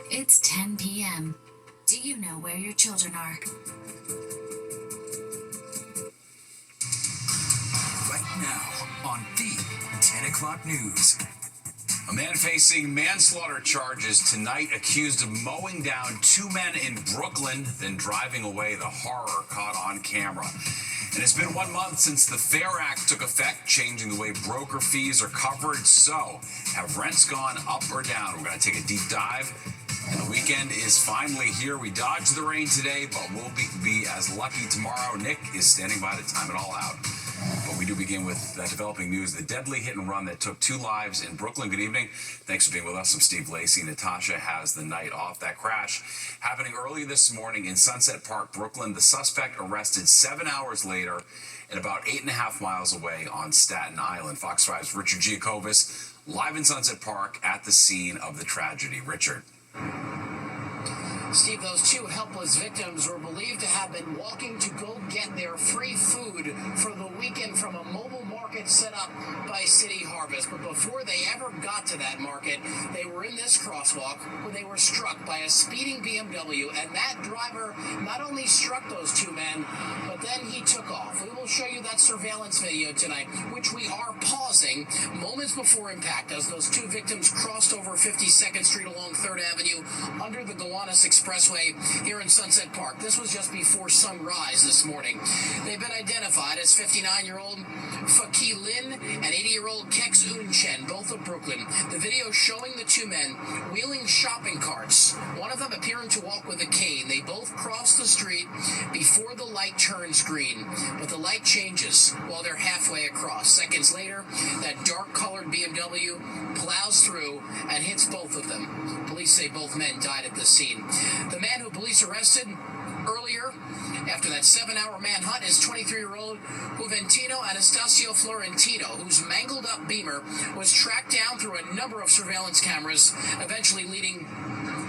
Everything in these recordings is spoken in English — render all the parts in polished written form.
It's 10 p.m. Do you know where your children are? Right now on the 10 o'clock news. A man facing manslaughter charges tonight, accused of mowing down two men in Brooklyn, then driving away. The horror caught on camera. And it's been 1 month since the FAIR Act took effect, changing the way broker fees are covered. So, have rents gone up or down? We're going to take a deep dive. And the weekend is finally here. We dodged the rain today, but we'll be as lucky tomorrow. Nick is standing by to time it all out. But we do begin with developing news. The deadly hit and run that took two lives in Brooklyn. Good evening. Thanks for being with us. I'm Steve Lacey. Natasha has the night off. That crash happening early this morning in Sunset Park, Brooklyn. The suspect arrested 7 hours later and about 8.5 miles away on Staten Island. Fox 5's Richard Giacobis live in Sunset Park at the scene of the tragedy. Richard. Steve, those two helpless victims were believed to have been walking to go get their free food for the weekend from a mobile market set up by City Harvest. But before they ever got to that market, they were in this crosswalk when they were struck by a speeding BMW. And that driver not only struck those two men, but then he took off. We will show you that surveillance video tonight, which we are pausing moments before impact as those two victims crossed over 52nd Street along 3rd Avenue under the Gowanus Expressway here in Sunset Park. This was just before sunrise this morning. They've been identified as 59-year-old Faki Lin and 80-year-old Kex Un Chen, both of Brooklyn. The video showing the two men wheeling shopping carts, one of them appearing to walk with a cane. They both cross the street before the light turns green, but the light changes while they're halfway across. Seconds later, that dark-colored BMW plows through and hits both of them. Police say both men died at the scene. The man who police arrested earlier after that 7-hour manhunt is 23-year-old Juventino Anastasio Florentino, whose mangled-up Beamer was tracked down through a number of surveillance cameras, eventually leading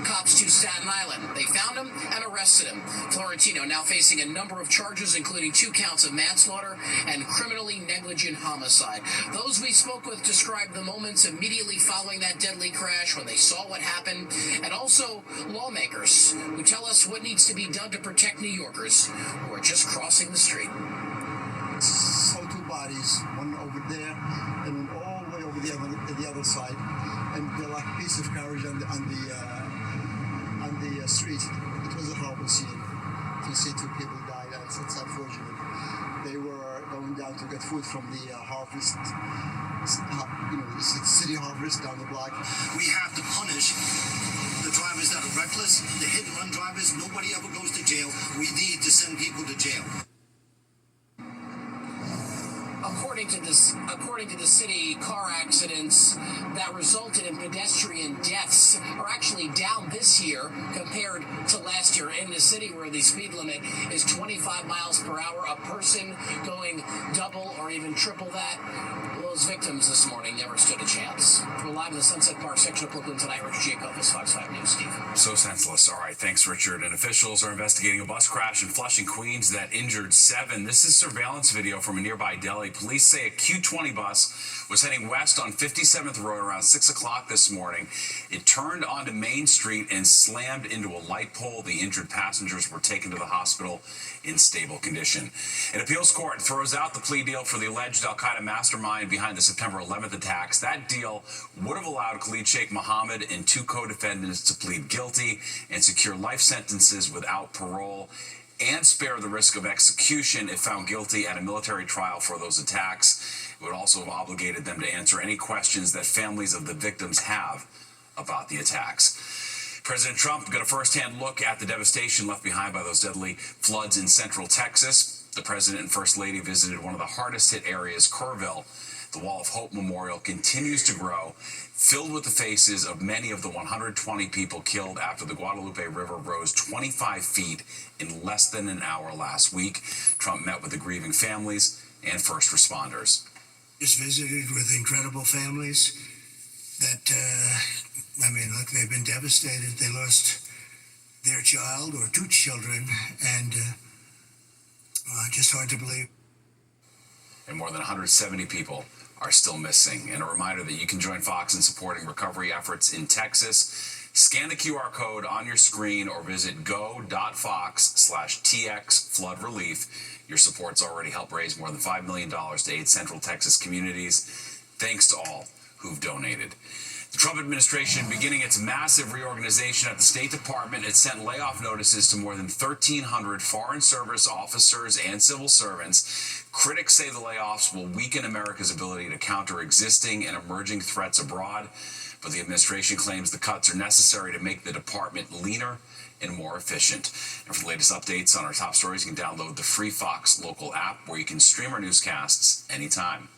cops to Staten Island. They found him and arrested him. Florentino now facing a number of charges, including 2 counts of manslaughter and criminally negligent homicide. Those we spoke with described the moments immediately following that deadly crash when they saw what happened, and also lawmakers who tell us what needs to be done to protect New Yorkers who are just crossing the street. Saw 2 bodies, one over there and one all the way over the other side, and they're like a piece of carriage on the street. It was a horrible scene to see 2 people die. It's unfortunate. They were going down to get food from the harvest, City Harvest down the block. We have to punish the drivers that are reckless, the hit and run drivers. Nobody ever goes to jail. We need to send people to jail. According to the city, car accidents that resulted in pedestrian deaths are actually down this year compared to last year in the city, where the speed limit is 25 miles per hour. A person going double or even triple that. Those victims this morning never stood a chance. We're live in the Sunset Park section of Brooklyn tonight. Richard Giacobis, Fox 5 News. Steve. So senseless. All right, thanks, Richard. And officials are investigating a bus crash in Flushing, Queens that injured 7. This is surveillance video from a nearby deli. Police say a Q20 bus was heading west on 57th Road around 6 o'clock this morning. It turned onto Main Street and slammed into a light pole. The injured passengers were taken to the hospital in stable condition. An appeals court throws out the plea deal for the alleged al-Qaeda mastermind behind the September 11th attacks. That deal would have allowed Khalid Sheikh Mohammed and 2 co-defendants to plead guilty and secure life sentences without parole, and spare the risk of execution if found guilty at a military trial for those attacks. It would also have obligated them to answer any questions that families of the victims have about the attacks. President Trump got a first-hand look at the devastation left behind by those deadly floods in central Texas. The president and first lady visited one of the hardest-hit areas, Kerrville. The Wall of Hope Memorial continues to grow, filled with the faces of many of the 120 people killed after the Guadalupe River rose 25 feet in less than an hour last week. Trump met with the grieving families and first responders. Just visited with incredible families that, look, they've been devastated. They lost their child or 2 children, and just hard to believe. And more than 170 people are still missing. And a reminder that you can join Fox in supporting recovery efforts in Texas. Scan the QR code on your screen or visit go.fox/TX flood relief. Your support's already helped raise more than $5 million to aid Central Texas communities. Thanks to all who've donated. The Trump administration beginning its massive reorganization at the State Department. It sent layoff notices to more than 1,300 Foreign Service officers and civil servants. Critics say the layoffs will weaken America's ability to counter existing and emerging threats abroad. But the administration claims the cuts are necessary to make the department leaner and more efficient. And for the latest updates on our top stories, you can download the free Fox local app where you can stream our newscasts anytime.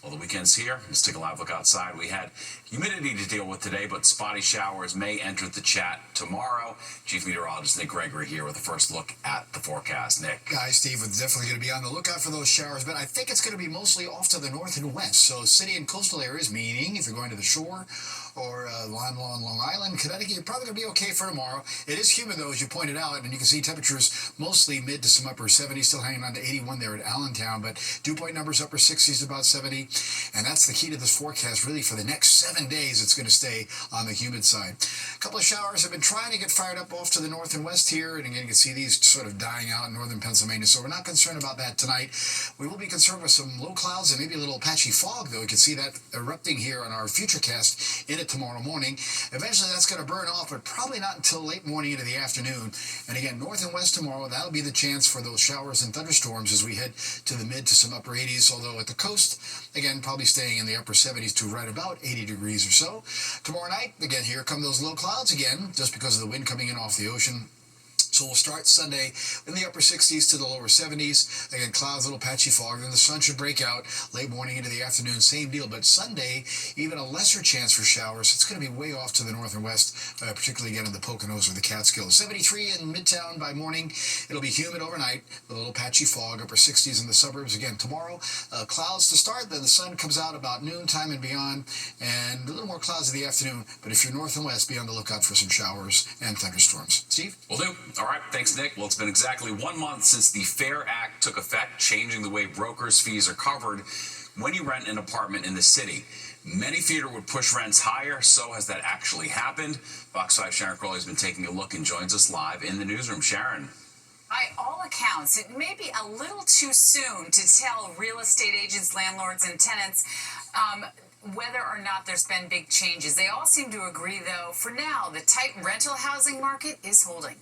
Well, the weekend's here. Let's take a live look outside. We had humidity to deal with today, but spotty showers may enter the chat tomorrow. Chief Meteorologist Nick Gregory here with a first look at the forecast. Nick. Guys, Steve, we're definitely going to be on the lookout for those showers, but I think it's going to be mostly off to the north and west. So city and coastal areas, meaning if you're going to the shore or along Long Island, Connecticut, you're probably going to be okay for tomorrow. It is humid, though, as you pointed out, and you can see temperatures mostly mid to some upper 70s, still hanging on to 81 there at Allentown, but dew point numbers upper 60s, about 70, and that's the key to this forecast. Really, for the next 7 days, it's going to stay on the humid side. A couple of showers have been trying to get fired up off to the north and west here, and again, you can see these sort of dying out in northern Pennsylvania, so we're not concerned about that tonight. We will be concerned with some low clouds and maybe a little patchy fog, though. You can see that erupting here on our Futurecast in it tomorrow morning. Eventually, that's going to burn off, but probably not until late morning into the afternoon. And again, north and west tomorrow, that'll be the chance for those showers and thunderstorms as we head to the mid to some upper 80s, although at the coast, again, probably staying in the upper 70s to right about 80 degrees or so. Tomorrow night, again, here come those low clouds again, just because of the wind coming in off the ocean. So we'll start Sunday in the upper 60s to the lower 70s. Again, clouds, little patchy fog. Then the sun should break out late morning into the afternoon. Same deal. But Sunday, even a lesser chance for showers. It's going to be way off to the north and west, particularly again in the Poconos or the Catskills. 73 in Midtown by morning. It'll be humid overnight with a little patchy fog. Upper 60s in the suburbs. Again, tomorrow, clouds to start. Then the sun comes out about noontime and beyond. And a little more clouds in the afternoon. But if you're north and west, be on the lookout for some showers and thunderstorms. Steve? Will do. All right, thanks, Nick. Well, it's been exactly 1 month since the FAIR Act took effect, changing the way brokers' fees are covered when you rent an apartment in the city. Many feared it would push rents higher, so has that actually happened? Fox 5 Sharon Crowley has been taking a look and joins us live in the newsroom. Sharon. By all accounts, it may be a little too soon to tell real estate agents, landlords, and tenants whether or not there's been big changes. They all seem to agree, though, for now, the tight rental housing market is holding.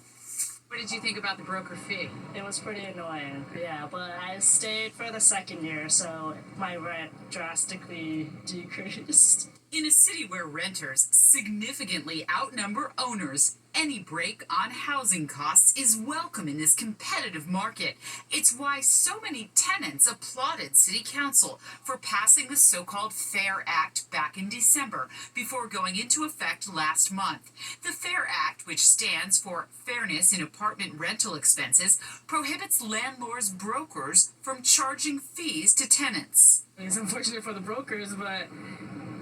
What did you think about the broker fee? It was pretty annoying, yeah, but I stayed for the second year, so my rent drastically decreased. In a city where renters significantly outnumber owners, any break on housing costs is welcome in this competitive market. It's why so many tenants applauded City Council for passing the so-called FAIR Act back in December before going into effect last month. The FAIR Act, which stands for Fairness in Apartment Rental Expenses, prohibits landlords' brokers from charging fees to tenants. It's unfortunate for the brokers, but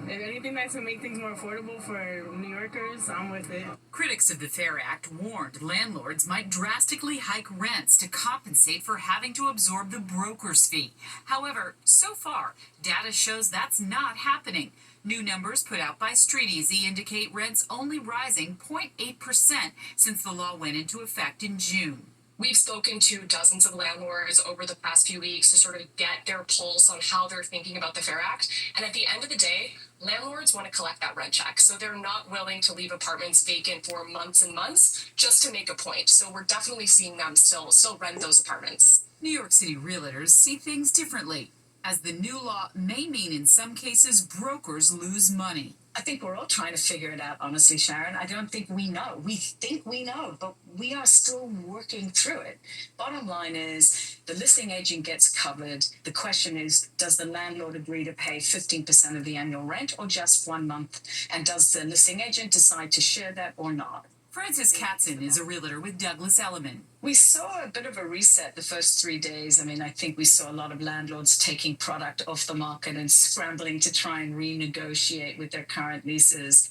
if anything that's going to make things more affordable for New Yorkers, I'm with it. Critics of the FAIR Act warned landlords might drastically hike rents to compensate for having to absorb the broker's fee. However, so far, data shows that's not happening. New numbers put out by StreetEasy indicate rents only rising 0.8% since the law went into effect in June. We've spoken to dozens of landlords over the past few weeks to sort of get their pulse on how they're thinking about the FAIR Act. And at the end of the day, landlords want to collect that rent check. So they're not willing to leave apartments vacant for months and months just to make a point. So we're definitely seeing them still rent those apartments. New York City realtors see things differently, as the new law may mean in some cases brokers lose money. I think we're all trying to figure it out, honestly, Sharon. I don't think we know. We think we know, but we are still working through it. Bottom line is the listing agent gets covered. The question is, does the landlord agree to pay 15% of the annual rent or just 1 month? And does the listing agent decide to share that or not? Frances Katzen is a realtor with Douglas Elliman. We saw a bit of a reset the first 3 days. I mean, I think we saw a lot of landlords taking product off the market and scrambling to try and renegotiate with their current leases.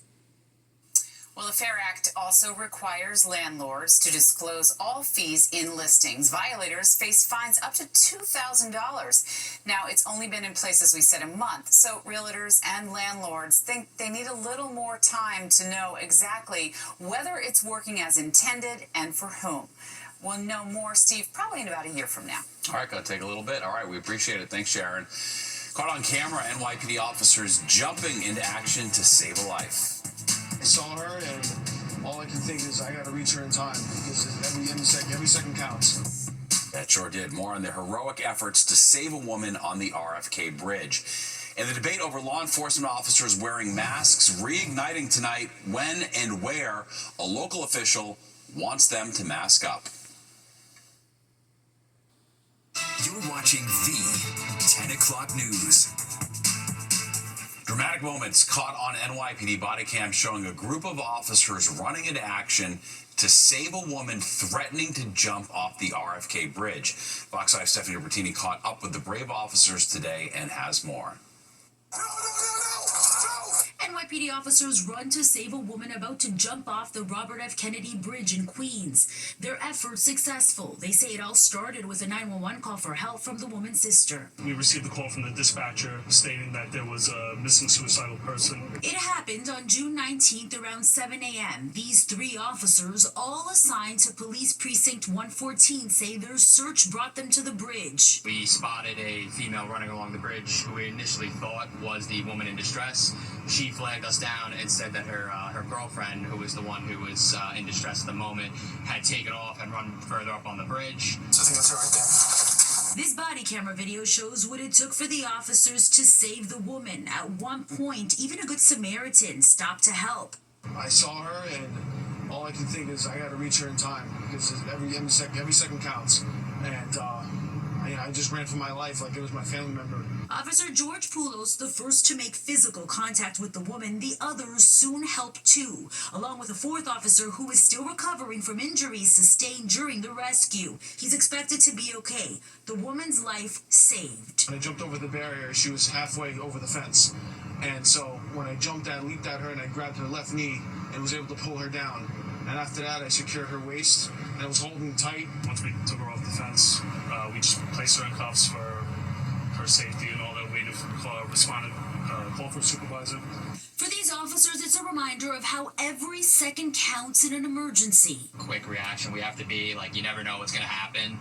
Well, the Fair Act also requires landlords to disclose all fees in listings. Violators face fines up to $2,000. Now, it's only been in place, as we said, a month, so realtors and landlords think they need a little more time to know exactly whether it's working as intended and for whom. We'll know more, Steve, probably in about a year from now. All right, gonna take a little bit. All right, we appreciate it. Thanks, Sharon. Caught on camera, NYPD officers jumping into action to save a life. I saw her, and all I can think is I got to reach her in time because every second counts. That sure did. More on the heroic efforts to save a woman on the RFK Bridge. And the debate over law enforcement officers wearing masks reigniting tonight when and where a local official wants them to mask up. You're watching the 10 o'clock news. Dramatic moments caught on NYPD body cam showing a group of officers running into action to save a woman threatening to jump off the RFK Bridge. Fox 5's Stephanie Bertini caught up with the brave officers today and has more. NYPD officers run to save a woman about to jump off the Robert F. Kennedy Bridge in Queens. Their efforts successful. They say it all started with a 911 call for help from the woman's sister. We received a call from the dispatcher stating that there was a missing suicidal person. It happened on June 19th around 7 a.m. These 3 officers, all assigned to Police Precinct 114, say their search brought them to the bridge. We spotted a female running along the bridge who we initially thought was the woman in distress. She flagged us down and said that her girlfriend, who was the one who was in distress at the moment, had taken off and run further up on the bridge. So I think that's her right there. This body camera video shows what it took for the officers to save the woman. At one point, even a good Samaritan stopped to help. I saw her, and all I can think is I got to reach her in time because every second counts. And I just ran for my life like it was my family member. Officer George Poulos, the first to make physical contact with the woman, the others soon helped too, along with a 4th officer who is still recovering from injuries sustained during the rescue. He's expected to be okay. The woman's life saved. When I jumped over the barrier, she was halfway over the fence. And so when I leaped at her, and I grabbed her left knee and was able to pull her down. And after that, I secured her waist, and I was holding tight. Once we took her off the fence, we just placed her in cuffs for her safety and all that. Waited for call for a supervisor. For these officers, it's a reminder of how every second counts in an emergency. Quick reaction. We have to be like, you never know what's going to happen.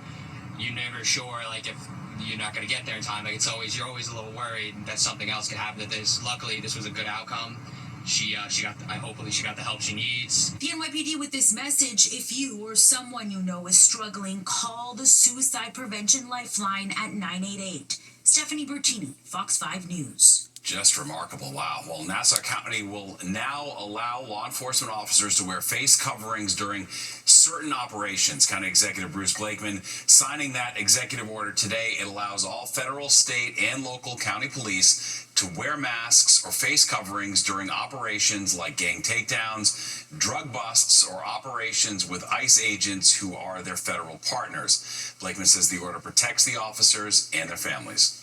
You're never sure, like, if you're not going to get there in time. Like, you're always a little worried that something else could happen to this. Luckily, this was a good outcome. Hopefully she got the help she needs. The NYPD with this message: if you or someone you know is struggling, call the Suicide Prevention Lifeline at 988. Stephanie Bertini, Fox 5 News. Just remarkable. Wow. Well, Nassau County will now allow law enforcement officers to wear face coverings during certain operations. County Executive Bruce Blakeman signing that executive order today. It allows all federal, state, and local county police to wear masks or face coverings during operations like gang takedowns, drug busts, or operations with ICE agents who are their federal partners. Blakeman says the order protects the officers and their families.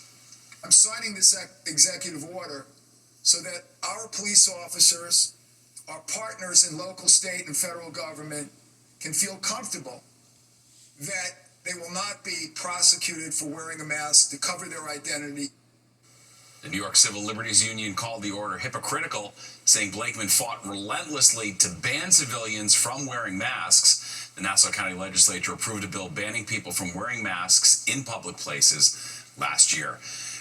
I'm signing this executive order so that our police officers, our partners in local, state, and federal government can feel comfortable that they will not be prosecuted for wearing a mask to cover their identity. The New York Civil Liberties Union called the order hypocritical, saying Blakeman fought relentlessly to ban civilians from wearing masks. The Nassau County Legislature approved a bill banning people from wearing masks in public places last year.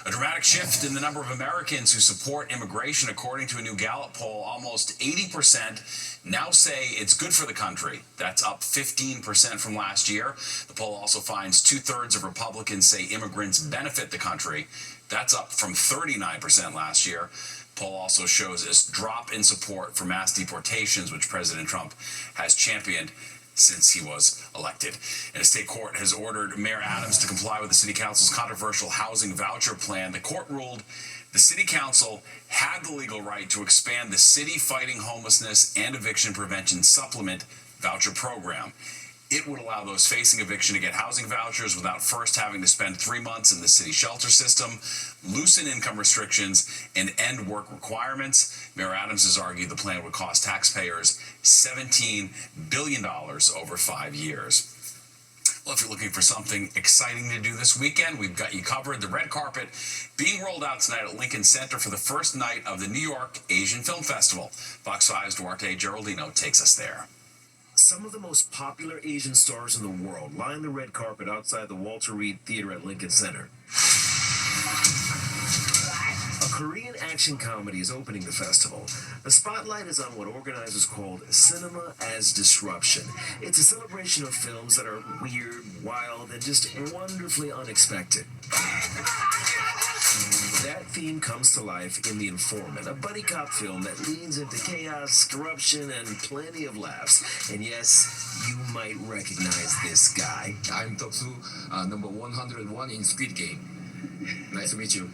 A dramatic shift in the number of Americans who support immigration. According to a new Gallup poll, almost 80% now say it's good for the country. That's up 15% from last year. The poll also finds 2/3 of Republicans say immigrants benefit the country. That's up from 39% last year. Poll also shows a drop in support for mass deportations, which President Trump has championed since he was elected. And a state court has ordered Mayor Adams to comply with the city council's controversial housing voucher plan. The court ruled the city council had the legal right to expand the City Fighting Homelessness and Eviction Prevention Supplement voucher program. It would allow those facing eviction to get housing vouchers without first having to spend 3 months in the city shelter system, loosen income restrictions, and end work requirements. Mayor Adams has argued the plan would cost taxpayers $17 billion over 5 years. Well, if you're looking for something exciting to do this weekend, we've got you covered. The red carpet being rolled out tonight at Lincoln Center for the first night of the New York Asian Film Festival. Fox 5's Duarte Geraldino takes us there. Some of the most popular Asian stars in the world line the red carpet outside the Walter Reed Theater at Lincoln Center. A Korean action comedy is opening the festival. The spotlight is on what organizers called Cinema as Disruption. It's a celebration of films that are weird, wild, and just wonderfully unexpected. That theme comes to life in The Informant, a buddy cop film that leans into chaos, corruption, and plenty of laughs. And yes, you might recognize this guy. I'm Toksu, number 101 in Squid Game. Nice to meet you.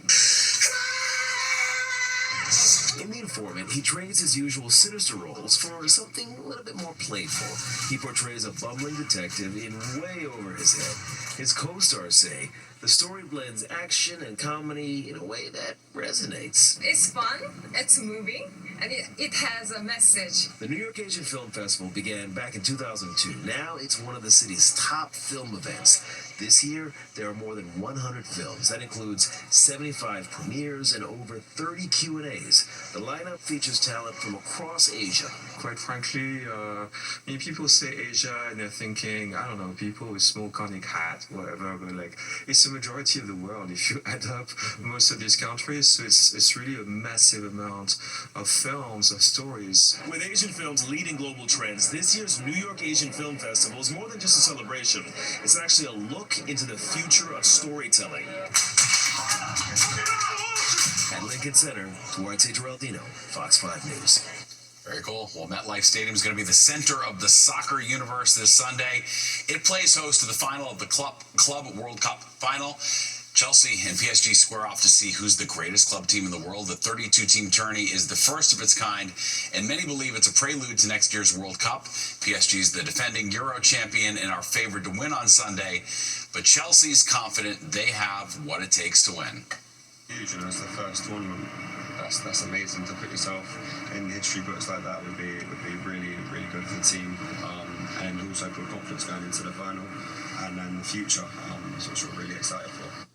In The Informant, he trades his usual sinister roles for something a little bit more playful. He portrays a bumbling detective in way over his head. His co-stars say the story blends action and comedy in a way that resonates. It's fun, it's a movie, and it has a message. The New York Asian Film Festival began back in 2002. Now it's one of the city's top film events. This year, there are more than 100 films. That includes 75 premieres and over 30 Q&As. The lineup features talent from across Asia. Quite frankly, many people say Asia and they're thinking, I don't know, people with small conic hat, whatever, but like, it's the majority of the world if you add up most of these countries. So it's really a massive amount of films, of stories. With Asian films leading global trends, this year's New York Asian Film Festival is more than just a celebration. It's actually a look into the future of storytelling. At Lincoln Center, Duarte Geraldino, Fox 5 News. Very cool. Well, MetLife Stadium is going to be the center of the soccer universe this Sunday. It plays host to the final of the Club World Cup final. Chelsea and PSG square off to see who's the greatest club team in the world. The 32-team tourney is the first of its kind, and many believe it's a prelude to next year's World Cup. PSG is the defending Euro champion and are favored to win on Sunday, but Chelsea's confident they have what it takes to win. Huge, it's the first tournament. That's amazing to put yourself in history books like that would be really, really good for the team, and also put confidence going into the final and then the future, which we're really excited for.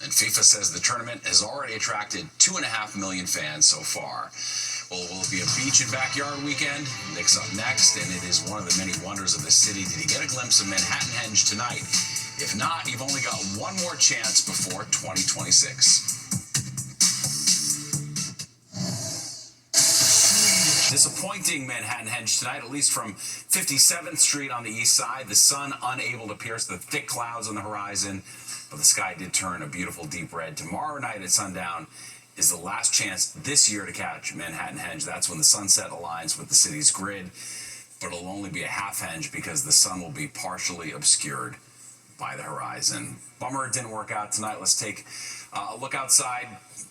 And FIFA says the tournament has already attracted 2.5 million fans so far. Well, will it be a beach and backyard weekend? Nick's up next, and it is one of the many wonders of the city. Did he get a glimpse of Manhattanhenge tonight? If not, you've only got one more chance before 2026. Disappointing Manhattanhenge tonight, at least from 57th Street on the east side. The sun unable to pierce the thick clouds on the horizon, but the sky did turn a beautiful deep red. Tomorrow night at sundown is the last chance this year to catch Manhattanhenge. That's when the sunset aligns with the city's grid, but it'll only be a half henge because the sun will be partially obscured by the horizon. Bummer it didn't work out tonight. Let's take a look outside.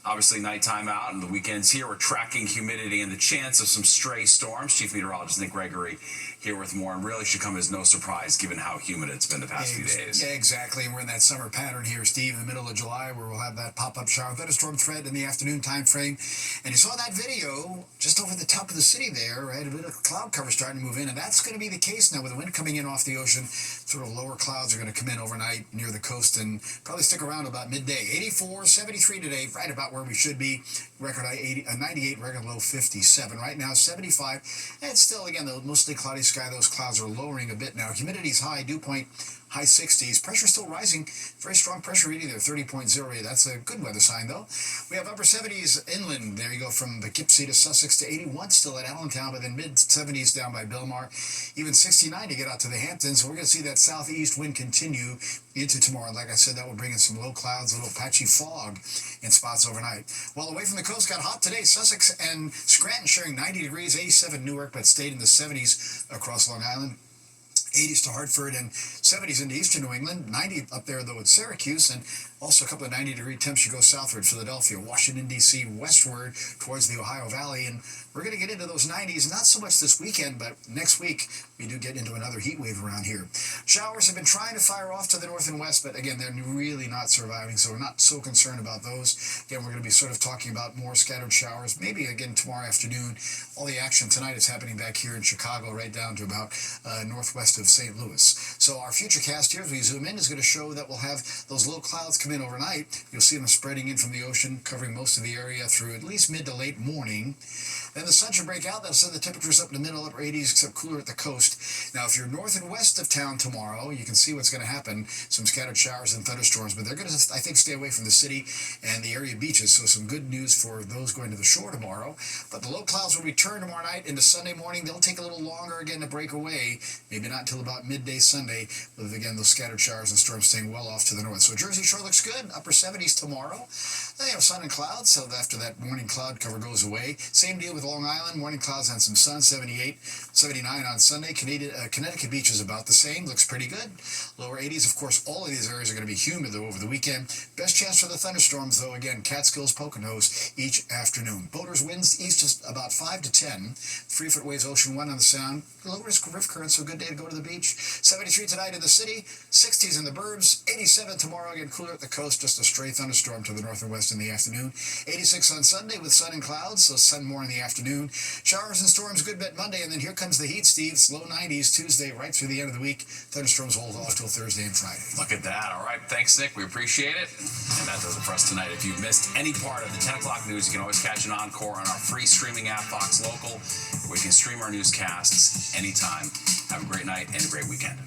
Obviously, nighttime out and the weekends here. We're tracking humidity and the chance of some stray storms. Chief Meteorologist Nick Gregory here with more, and really should come as no surprise given how humid it's been the past few days. Yeah, exactly. And we're in that summer pattern here, Steve, in the middle of July, where we'll have that pop-up shower, thunderstorm threat in the afternoon time frame. And you saw that video just over the top of the city there, right? A bit of cloud cover starting to move in, and that's going to be the case now with the wind coming in off the ocean. Sort of lower clouds are going to come in overnight near the coast and probably stick around about midday. 84, 73 today, right about where we should be. Record high 98, record low 57. Right now 75. And still, again, though, mostly cloudy sky. Those clouds are lowering a bit now. Humidity's high, dew point high 60s. Pressure still rising. Very strong pressure reading there, 30.08. That's a good weather sign, though. We have upper 70s inland. There you go, from Poughkeepsie to Sussex to 81 still at Allentown, but then mid 70s down by Belmar. Even 69 to get out to the Hamptons. So we're going to see that southeast wind continue into tomorrow. Like I said, that will bring in some low clouds, a little patchy fog in spots overnight. While away from the coast, got hot today. Sussex and Scranton sharing 90 degrees, 87 Newark, but stayed in the 70s across Long Island. 80s to Hartford and 70s into eastern New England. 90 up there, though, at Syracuse. And Also, a couple of 90-degree temps. You go southward, Philadelphia, Washington, D.C., westward towards the Ohio Valley. And we're going to get into those 90s, not so much this weekend, but next week we do get into another heat wave around here. Showers have been trying to fire off to the north and west, but again, they're really not surviving, so we're not so concerned about those. Again, we're going to be sort of talking about more scattered showers, maybe again tomorrow afternoon. All the action tonight is happening back here in Chicago, right down to about northwest of St. Louis. So our future cast here, as we zoom in, is going to show that we'll have those low clouds come in overnight. You'll see them spreading in from the ocean, covering most of the area through at least mid to late morning. Then the sun should break out. That'll send the temperatures up in the middle upper 80s, except cooler at the coast. Now, if you're north and west of town tomorrow, you can see what's going to happen. Some scattered showers and thunderstorms, but they're going to, I think, stay away from the city and the area beaches. So some good news for those going to the shore tomorrow. But the low clouds will return tomorrow night into Sunday morning. They'll take a little longer again to break away. Maybe not until about midday Sunday, with again those scattered showers and storms staying well off to the north. So Jersey Shore looks good. Upper 70s tomorrow. Then you have sun and clouds. So after that morning cloud cover goes away. Same deal with Long Island. Morning clouds and some sun. 78, 79 on Sunday. Connecticut Beach is about the same. Looks pretty good. Lower 80s. Of course, all of these areas are going to be humid though over the weekend. Best chance for the thunderstorms though. Again, Catskills, Poconos each afternoon. Boaters winds east just about 5 to 10. 3-foot waves ocean 1 on the Sound. Low risk of rift currents, so good day to go to the beach. 73 tonight in the city. 60s in the burbs. 87 tomorrow. Again, cooler at the coast. Just a stray thunderstorm to the north and west in the afternoon. 86 on Sunday with sun and clouds, so sun more in the afternoon. Showers and storms good bet Monday, and then here comes the heat, Steve. Low 90s Tuesday right through the end of the week. Thunderstorms hold off till Thursday and Friday. Look at that. All right. Thanks, Nick. We appreciate it. And that does it for us tonight. If you've missed any part of the 10 o'clock news, you can always catch an encore on our free streaming app, Fox Local, where you can stream our newscasts anytime. Have a great night and a great weekend.